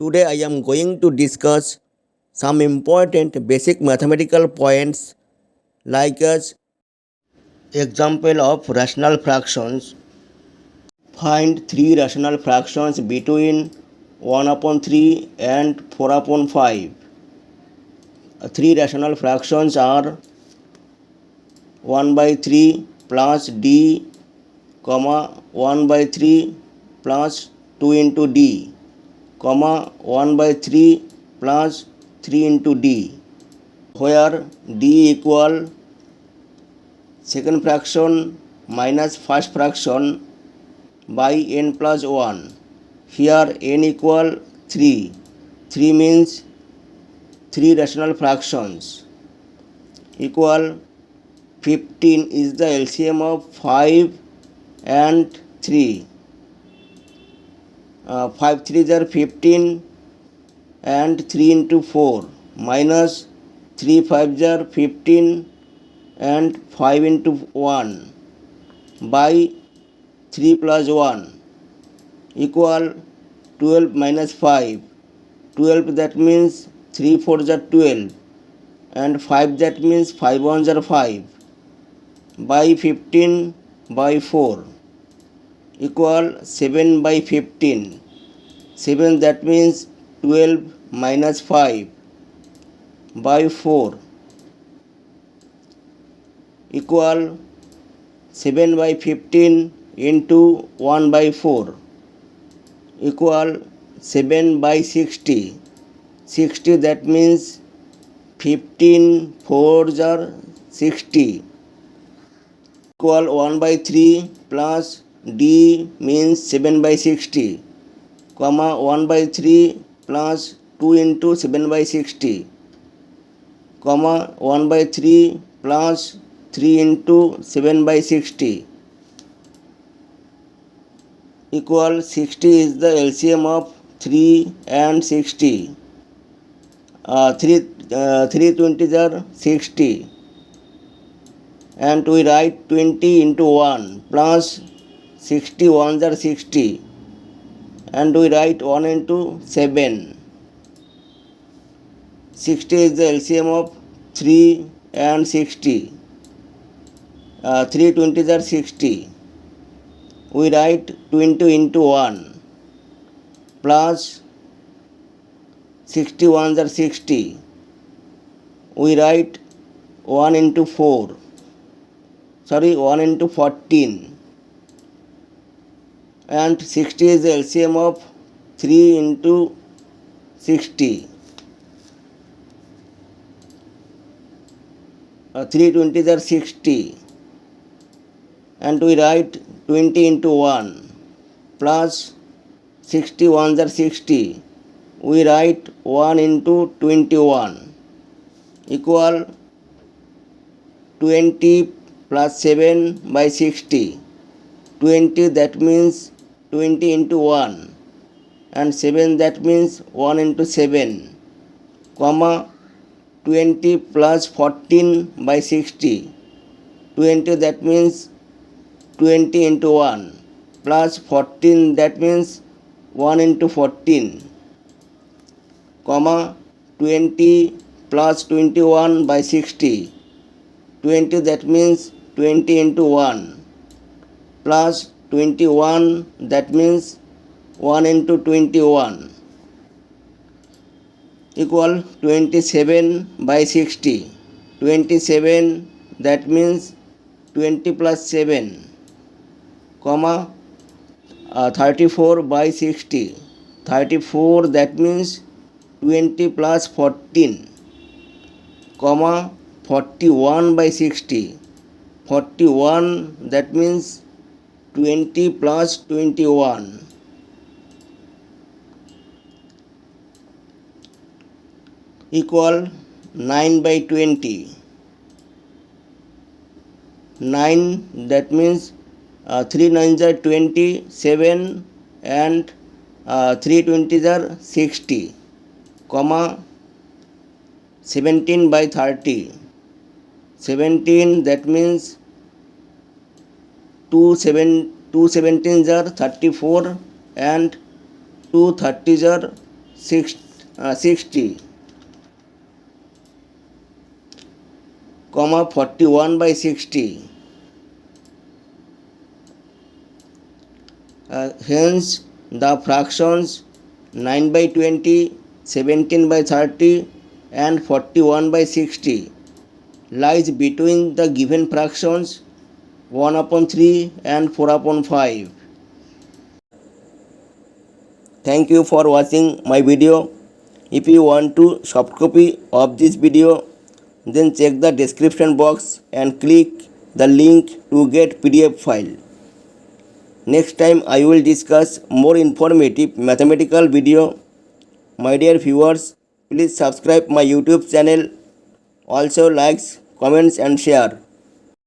Today I am going to discuss some important basic mathematical points like as example of rational fractions. Find three rational fractions between 1 upon 3 and 4 upon 5. Three rational fractions are 1 by 3 plus d, 1 by 3 plus 2 into d, 1 by 3 plus 3 into d, where d equal second fraction minus first fraction by n plus 1. Here n equal 3. 3 means 3 rational fractions equal 15 is the LCM of 5 and 3. 5 3s are 15 and 3 into 4 minus 3 5s are 15 and 5 into 1 by 3 plus 1 equal 12 minus 5. 12 that means 3 4s are 12 and 5 that means 5 1s are 5 by 15 by 4 equal 7 by 15. 7 that means 12 minus 5 by 4 equal 7 by 15 into 1 by 4 equal 7 by 60. 60 that means 15 4s are 60 equal 1 by 3 plus d means 7 by 60, 1 by 3 plus 2 into 7 by 60, 1 by 3 plus 3 into 7 by 60 equal 60 is the LCM of 3 and 60. 3 20s are 60 and we write 20 into 1 plus 60 ones are 60 and we write 1 into 7. 60 is the LCM of 3 and 60. 3 20s are 60. We write 20 into 1 plus 60 ones are 60. We write 1 into 4. 1 into 14. And 60 is the LCM of 3 into 60. 3 20s are 60. And we write 20 into 1 plus 60 ones are 60. We write 1 into 21 equal 20 plus 7 by 60. 20 that means 20 into 1 and 7 that means 1 into 7, 20 plus 14 by 60. 20 that means 20 into 1 plus 14 that means 1 into 14, 20 plus 21 by 60. 20 that means 20 into 1 plus 21 that means 1 into 21 equal 27 by 60. 27 that means 20 plus 7, 34 by 60. 34 that means 20 plus 14, 41 by 60. 41 that means 20 plus 21 equal 9 by 20. 9 that means 3 9s are 27 and 3 20s are 60, 17 by 30. 17 that means 2 17s are 34 and 2 30s are 60, comma 41 by 60. Hence the fractions 9 by 20, 17 by 30 and 41 by 60 lies between the given fractions 1/3 and 4/5. Thank you for watching my video. If you want to soft copy of this video, then check the description box and click the link to get PDF file. Next time I will discuss more informative mathematical video. My dear viewers, please subscribe my YouTube channel. Also likes, comments and share.